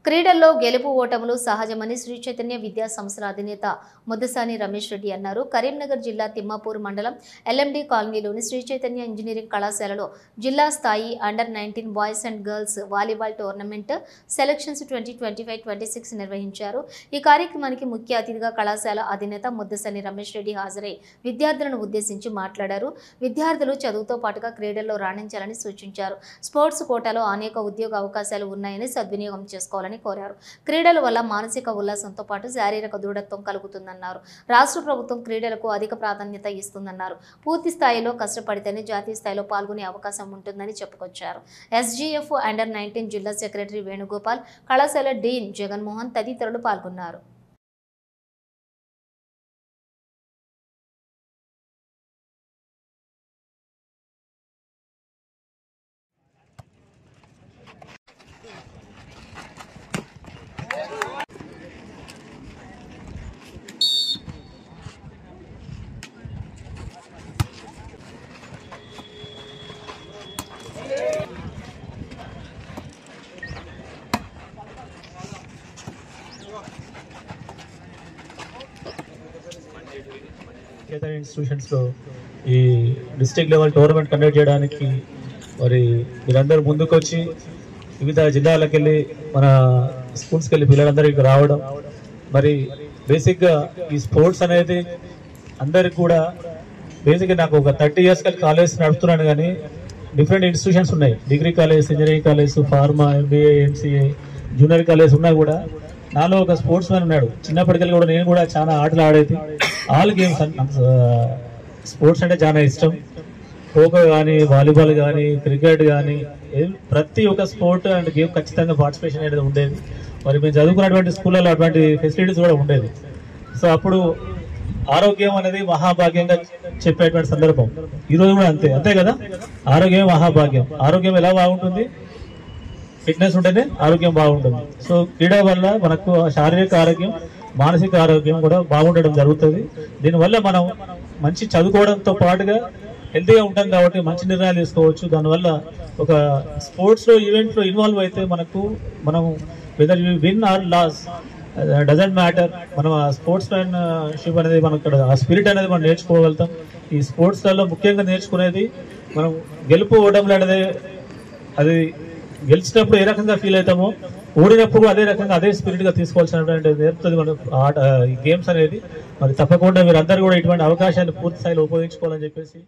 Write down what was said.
క్రీడల్లో గెలుపు ఓటములు సహజమని శ్రీ చైతన్య విద్యా సంస్థల అధినేత ముద్దసాని రమేష్ రెడ్డి అన్నారు. కరీంనగర్ జిల్లా తిమ్మాపూర్ మండలం ఎల్ఎండి కాలనీలోని శ్రీ చైతన్య ఇంజనీరింగ్ కళాశాలలో జిల్లా స్థాయి under-19 boys and girls volleyball tournament selections 2025-26 నిర్వహించారు. ఈ కార్యక్రమానికి ముఖ్య అతిథిగా కళాశాల అధినేత ముద్దసాని రమేష్ రెడ్డి హాజరై విద్యార్థులను ఉద్దేశించి మాట్లాడారు. విద్యార్థులు చదువుతో పాటుగా క్రీడల్లో రాణించాలని సూచించారు. స్పోర్ట్స్ కోటాలో అనేక ఉద్యోగ అవకాశాలు ఉన్నాయని సద్వినియోగం చేసుకోవాలని కోరారు. క్రీడల వల్ల మానసిక ఉల్లాసంతో పాటు శారీరక దృఢత్వం కలుగుతుందన్నారు. రాష్ట్ర ప్రభుత్వం క్రీడలకు అధిక ప్రాధాన్యత ఇస్తుందన్నారు. పూర్తి స్థాయిలో కష్టపడితేనే జాతీయ స్థాయిలో పాల్గొనే అవకాశం ఉంటుందని చెప్పుకొచ్చారు. ఎస్జీఎఫ్ అండర్-19 జిల్లా సెక్రటరీ వేణుగోపాల్, కళాశాల డీన్ జగన్మోహన్ తదితరులు పాల్గొన్నారు. ఇన్స్టిట్యూషన్స్ లో ఈ డిస్ట్రిక్ట్ లెవెల్ టోర్నమెంట్ కండక్ట్ చేయడానికి మరి మీరందరూ ముందుకు వచ్చి వివిధ జిల్లాలకు వెళ్ళి మన స్కూల్స్కి వెళ్ళి పిల్లలందరికీ రావడం, మరి బేసిక్గా ఈ స్పోర్ట్స్ అనేది అందరికి కూడా బేసిక్గా నాకు ఒక 30 years కాలేజ్ నడుపుతున్నాను, కానీ డిఫరెంట్ ఇన్స్టిట్యూషన్స్ ఉన్నాయి. Degree college, engineering college, pharma, MBA, MCA, junior college ఉన్నా కూడా నాలో ఒక స్పోర్ట్స్ మ్యాన్ ఉన్నాడు. చిన్నప్పటికెళ్ళి కూడా నేను కూడా చాలా ఆటలు ఆడేది. ఆల్ గేమ్స్ స్పోర్ట్స్ అంటే చాలా ఇష్టం. ఖోఖో కానీ, వాలీబాల్ కానీ, క్రికెట్ కానీ, ప్రతి ఒక్క స్పోర్ట్ అండ్ గేమ్ ఖచ్చితంగా పార్టిసిపేషన్ అనేది ఉండేది. మరి మేము చదువుకున్నటువంటి స్కూళ్ళలో అటువంటి ఫెసిలిటీస్ కూడా ఉండేది. సో అప్పుడు ఆరోగ్యం అనేది మహాభాగ్యంగా చెప్పేటువంటి సందర్భం. ఈరోజు కూడా అంతే కదా, ఆరోగ్యం మహాభాగ్యం. ఆరోగ్యం ఎలా బాగుంటుంది? ఫిట్నెస్ ఉంటేనే ఆరోగ్యం బాగుంటుంది. సో క్రీడ వల్ల మనకు శారీరక ఆరోగ్యం, మానసిక ఆరోగ్యం కూడా బాగుండడం జరుగుతుంది. దీనివల్ల మనం మంచి చదువుకోవడంతో పాటుగా హెల్తీగా ఉంటాం కాబట్టి మంచి నిర్ణయాలు తీసుకోవచ్చు. దానివల్ల ఒక స్పోర్ట్స్లో ఈవెంట్లో ఇన్వాల్వ్ అయితే మనం whether you win or lose doesn't matter. మనం ఆ స్పోర్ట్స్ మ్యాన్షిప్ అనేది మనం ఇక్కడ ఆ స్పిరిట్ అనేది మనం నేర్చుకోగలుగుతాం. ఈ స్పోర్ట్స్లలో ముఖ్యంగా నేర్చుకునేది మనం గెలుపు ఓటములు అనేది, అది గెలిచినప్పుడు ఏ రకంగా ఫీల్ అవుతామో ఓడినప్పుడు అదే రకంగా అదే స్పిరిట్ గా తీసుకోవాల్సినటువంటి నేర్పుతుంది మన ఆట ఈ గేమ్స్ అనేది. మరి తప్పకుండా మీరందరూ కూడా ఇటువంటి అవకాశాన్ని పూర్తి స్థాయిలో ఉపయోగించుకోవాలని చెప్పేసి